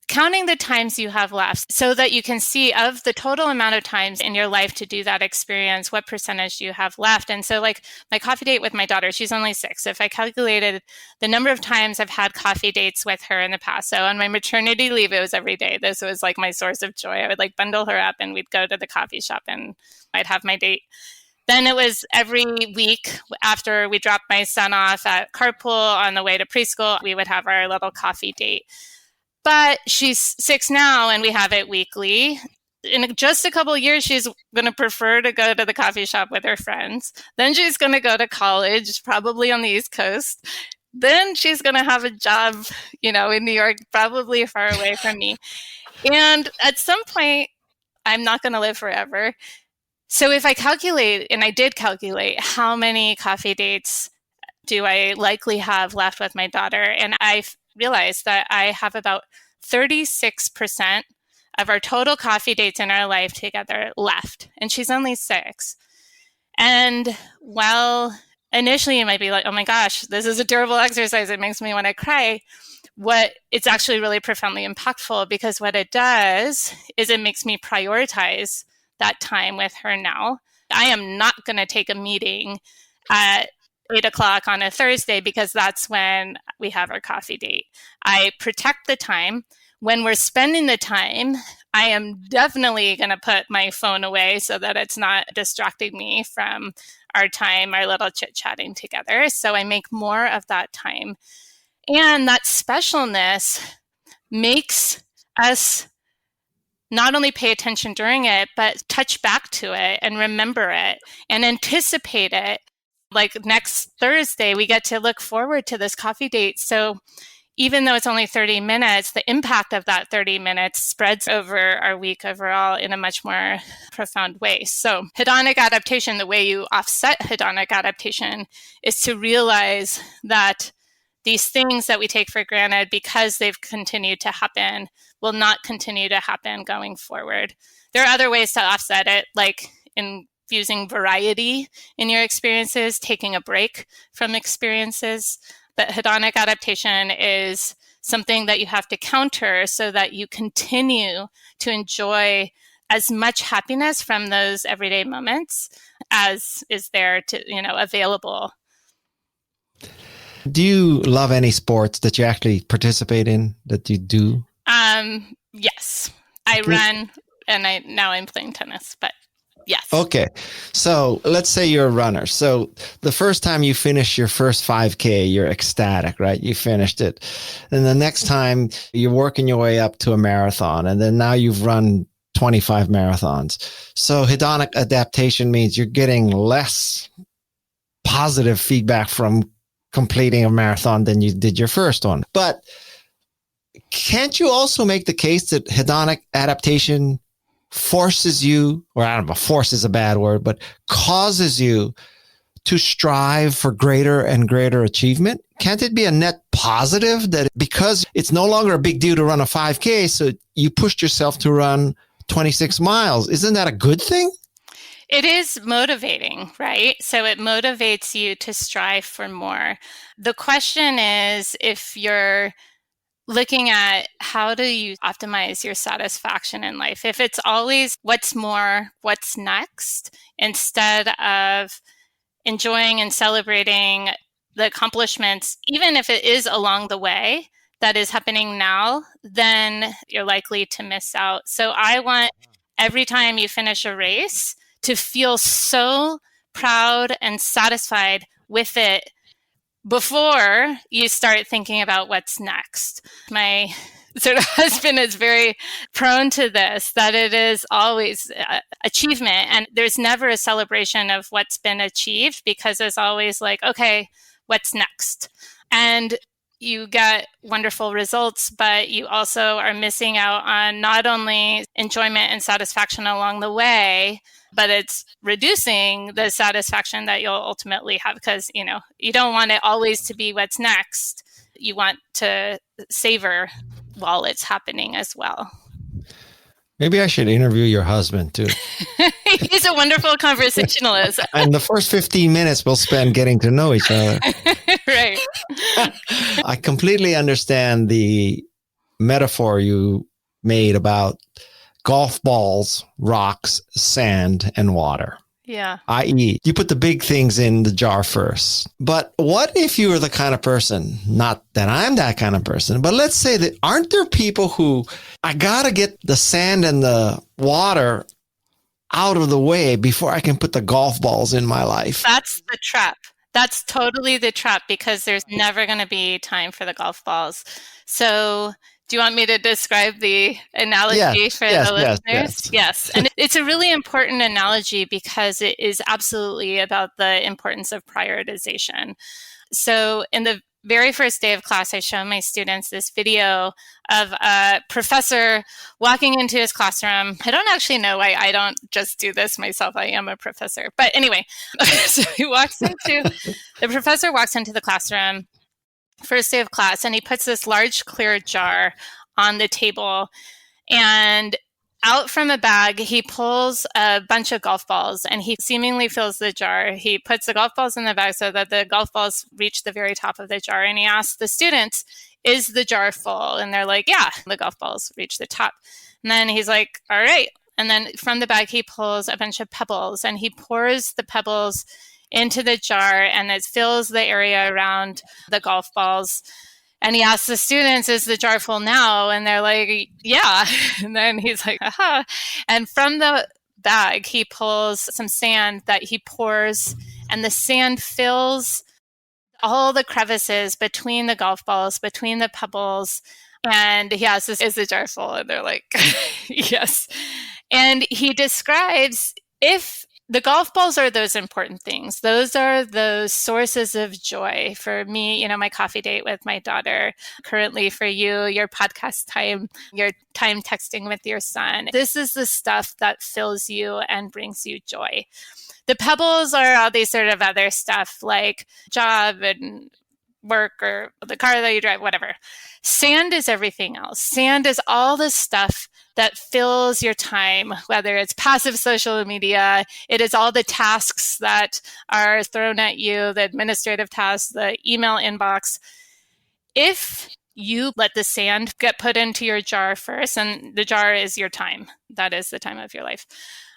counting the times you have left so that you can see of the total amount of times in your life to do that experience, what percentage do you have left? And so like my coffee date with my daughter, she's only 6. If I calculated the number of times I've had coffee dates with her in the past, so on my maternity leave, it was every day. This was like my source of joy. I would like bundle her up and we'd go to the coffee shop and I'd have my date. Then it was every week after we dropped my son off at carpool on the way to preschool, we would have our little coffee date. But she's 6 now and we have it weekly. In just a couple of years, she's going to prefer to go to the coffee shop with her friends. Then she's going to go to college, probably on the East Coast. Then she's going to have a job, in New York, probably far away from me. And at some point, I'm not going to live forever. So if I calculate, and I did calculate, how many coffee dates do I likely have left with my daughter? And I realized that I have about 36% of our total coffee dates in our life together left. And she's only 6. And while initially you might be like, oh my gosh, this is a terrible exercise. It makes me want to cry. It's actually really profoundly impactful, because what it does is it makes me prioritize that time with her now. I am not going to take a meeting at 8 o'clock on a Thursday because that's when we have our coffee date. I protect the time. When we're spending the time, I am definitely going to put my phone away so that it's not distracting me from our time, our little chit-chatting together. So I make more of that time. And that specialness makes us not only pay attention during it, but touch back to it and remember it and anticipate it. Like next Thursday, we get to look forward to this coffee date. So even though it's only 30 minutes, the impact of that 30 minutes spreads over our week overall in a much more profound way. So hedonic adaptation, the way you offset hedonic adaptation is to realize that these things that we take for granted because they've continued to happen will not continue to happen going forward. There are other ways to offset it, like infusing variety in your experiences, taking a break from experiences. But hedonic adaptation is something that you have to counter so that you continue to enjoy as much happiness from those everyday moments as is there to, available. Do you love any sports that you actually participate in, that you do? Yes, I run, and now I'm playing tennis, but yes. Okay. So let's say you're a runner. So the first time you finish your first 5K, you're ecstatic, right? You finished it. And the next time you're working your way up to a marathon, and then now you've run 25 marathons. So hedonic adaptation means you're getting less positive feedback from completing a marathon than you did your first one. But can't you also make the case that hedonic adaptation forces you, or I don't know, force is a bad word, but causes you to strive for greater and greater achievement? Can't it be a net positive that because it's no longer a big deal to run a 5K, so you pushed yourself to run 26 miles? Isn't that a good thing? It is motivating, right? So it motivates you to strive for more. The question is, if you're looking at how do you optimize your satisfaction in life, if it's always what's more, what's next, instead of enjoying and celebrating the accomplishments, even if it is along the way that is happening now, then you're likely to miss out. So I want every time you finish a race to feel so proud and satisfied with it before you start thinking about what's next. My sort of husband is very prone to this, that it is always achievement. And there's never a celebration of what's been achieved because it's always like, okay, what's next? And you get wonderful results, but you also are missing out on not only enjoyment and satisfaction along the way, but it's reducing the satisfaction that you'll ultimately have because, you don't want it always to be what's next. You want to savor while it's happening as well. Maybe I should interview your husband too. He's a wonderful conversationalist. And the first 15 minutes we'll spend getting to know each other. Right. I completely understand the metaphor you made about golf balls, rocks, sand, and water. Yeah. I.e., you put the big things in the jar first. But what if you were the kind of person, not that I'm that kind of person, but let's say that aren't there people who, I got to get the sand and the water out of the way before I can put the golf balls in my life? That's the trap. That's totally the trap because there's never going to be time for the golf balls. So do you want me to describe the analogy for the listeners? Yes. And it's a really important analogy because it is absolutely about the importance of prioritization. So in the very first day of class, I show my students this video of a professor walking into his classroom. I don't actually know why I don't just do this myself. I am a professor. But anyway, so the professor walks into the classroom, first day of class, and he puts this large clear jar on the table, and out from a bag, he pulls a bunch of golf balls and he seemingly fills the jar. He puts the golf balls in the bag so that the golf balls reach the very top of the jar. And he asks the students, is the jar full? And they're like, yeah, the golf balls reach the top. And then he's like, all right. And then from the bag, he pulls a bunch of pebbles and he pours the pebbles into the jar and it fills the area around the golf balls. And he asks the students, is the jar full now? And they're like, yeah. And then he's like, aha. And from the bag, he pulls some sand that he pours, and the sand fills all the crevices between the golf balls, between the pebbles. And he asks, is the jar full? And they're like, yes. And he describes if the golf balls are those important things. Those are those sources of joy for me, my coffee date with my daughter, currently for you, your podcast time, your time texting with your son. This is the stuff that fills you and brings you joy. The pebbles are all these sort of other stuff like job and work or the car that you drive, whatever. Sand is everything else. Sand is all the stuff that fills your time, whether it's passive social media, it is all the tasks that are thrown at you, the administrative tasks, the email inbox. If you let the sand get put into your jar first, and the jar is your time, that is the time of your life.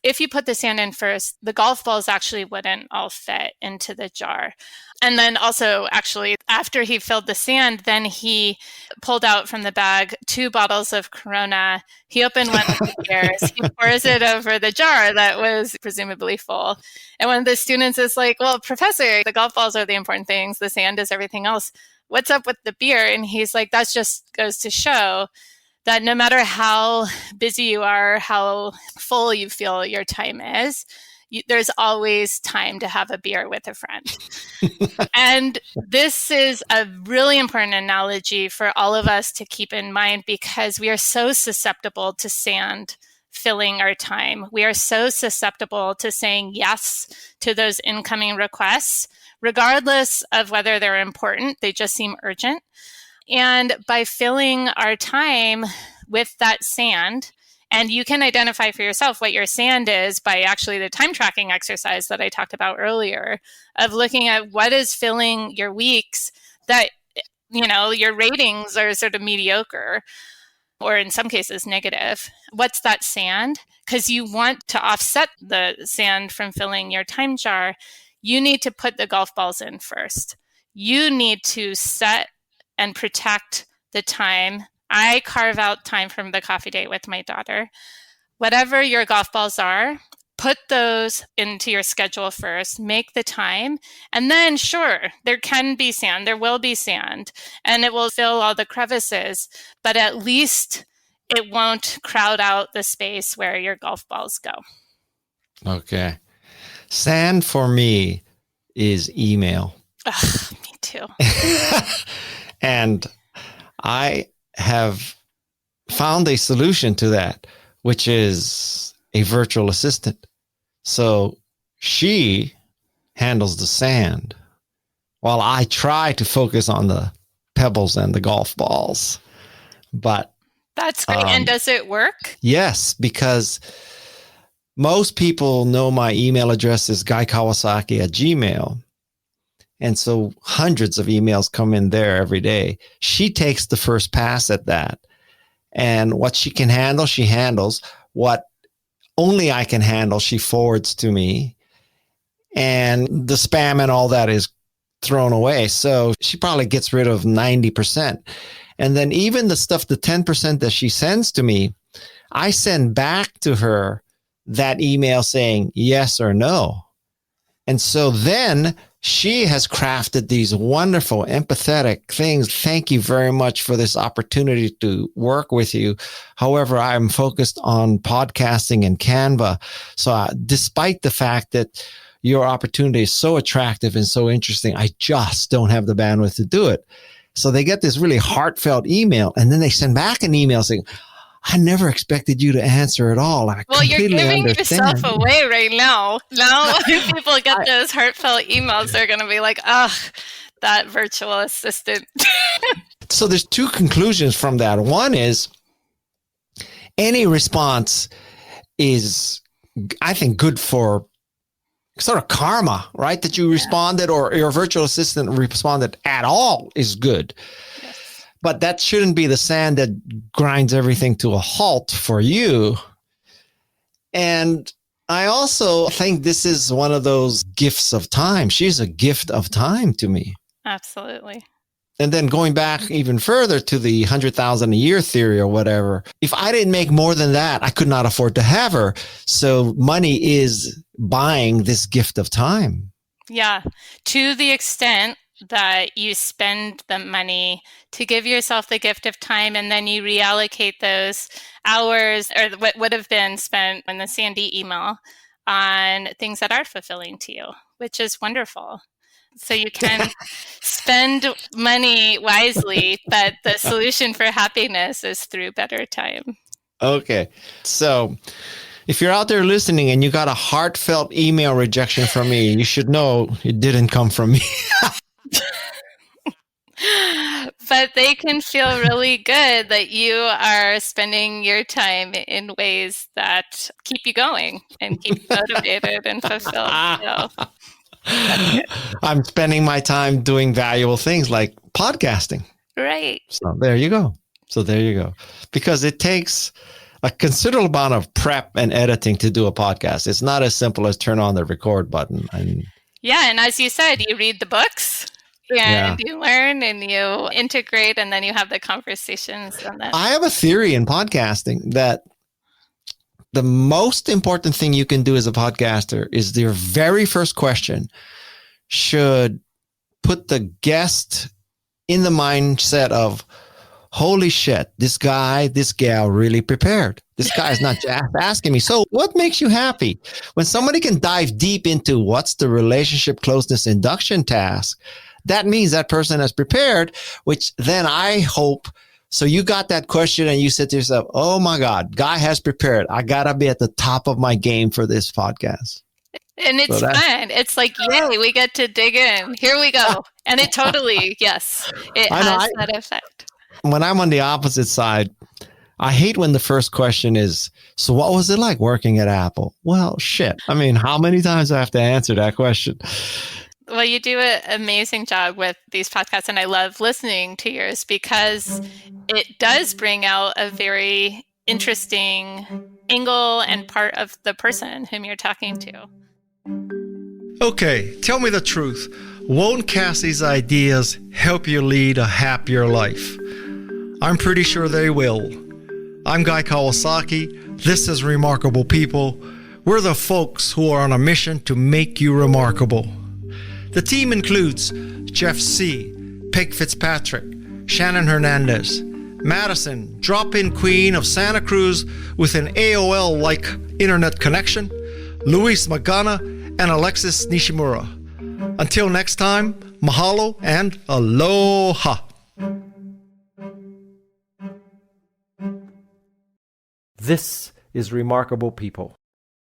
If you put the sand in first, the golf balls actually wouldn't all fit into the jar. And then also, actually, after he filled the sand, then he pulled out from the bag 2 bottles of Corona. He opened one of the beers. He pours it over the jar that was presumably full. And one of the students is like, well, professor, the golf balls are the important things. The sand is everything else. What's up with the beer? And he's like, that just goes to show that no matter how busy you are, how full you feel your time is, there's always time to have a beer with a friend. And this is a really important analogy for all of us to keep in mind because we are so susceptible to sand filling our time. We are so susceptible to saying yes to those incoming requests, regardless of whether they're important, they just seem urgent. And by filling our time with that sand, and you can identify for yourself what your sand is by actually the time tracking exercise that I talked about earlier, of looking at what is filling your weeks that, your ratings are sort of mediocre, or in some cases negative. What's that sand? Because you want to offset the sand from filling your time jar, you need to put the golf balls in first. You need to set and protect the time. I carve out time from the coffee date with my daughter. Whatever your golf balls are, put those into your schedule first, make the time, and then sure, there can be sand, there will be sand, and it will fill all the crevices, but at least it won't crowd out the space where your golf balls go. Okay. Sand for me is email. Ugh, me too. And I have found a solution to that, which is a virtual assistant. So she handles the sand while I try to focus on the pebbles and the golf balls. But that's great. And does it work? Yes, because most people know my email address is guykawasaki@gmail.com. And so hundreds of emails come in there every day. She takes the first pass at that. And what she can handle, she handles. What only I can handle, she forwards to me. And the spam and all that is thrown away. So she probably gets rid of 90%. And then even the stuff, the 10% that she sends to me, I send back to her that email saying yes or no. And so then she has crafted these wonderful, empathetic things. Thank you very much for this opportunity to work with you. However, I'm focused on podcasting and Canva. So despite the fact that your opportunity is so attractive and so interesting, I just don't have the bandwidth to do it. So they get this really heartfelt email, and then they send back an email saying, I never expected you to answer at all. Well, you're giving yourself away right now. Now, when people get those heartfelt emails, they're going to be like, ugh, that virtual assistant. So there's two conclusions from that. One is any response is, I think, good for sort of karma, right? That you responded or your virtual assistant responded at all is good. But that shouldn't be the sand that grinds everything to a halt for you. And I also think this is one of those gifts of time. She's a gift of time to me. Absolutely. And then going back even further to the 100,000 a year theory or whatever, if I didn't make more than that, I could not afford to have her. So money is buying this gift of time. Yeah. To the extent that you spend the money to give yourself the gift of time, and then you reallocate those hours or what would have been spent in the Sandy email on things that are fulfilling to you, which is wonderful. So you can spend money wisely, but the solution for happiness is through better time. Okay. So if you're out there listening and you got a heartfelt email rejection from me, you should know it didn't come from me. But they can feel really good that you are spending your time in ways that keep you going and keep you motivated and fulfilled. So, I'm spending my time doing valuable things like podcasting. Right. So there you go. Because it takes a considerable amount of prep and editing to do a podcast. It's not as simple as turn on the record button. And as you said, you read the books. And you learn and you integrate, and then you have the conversations. And then I have a theory in podcasting that the most important thing you can do as a podcaster is your very first question should put the guest in the mindset of, holy shit, this guy, this gal really prepared. This guy is not just asking me, so what makes you happy? When somebody can dive deep into what's the relationship closeness induction task, that means that person has prepared, which then I hope. So you got that question and you said to yourself, oh my God, guy has prepared. I got to be at the top of my game for this podcast. And it's fun. It's like, yay, we get to dig in. Here we go. And it totally, it has that effect. When I'm on the opposite side, I hate when the first question is, so what was it like working at Apple? Well, shit. I mean, how many times do I have to answer that question? Well, you do an amazing job with these podcasts, and I love listening to yours because it does bring out a very interesting angle and part of the person whom you're talking to. Okay, tell me the truth. Won't Cassie's ideas help you lead a happier life? I'm pretty sure they will. I'm Guy Kawasaki. This is Remarkable People. We're the folks who are on a mission to make you remarkable. The team includes Jeff C., Peg Fitzpatrick, Shannon Hernandez, Madison, drop-in queen of Santa Cruz with an AOL-like internet connection, Luis Magana, and Alexis Nishimura. Until next time, mahalo and aloha. This is Remarkable People.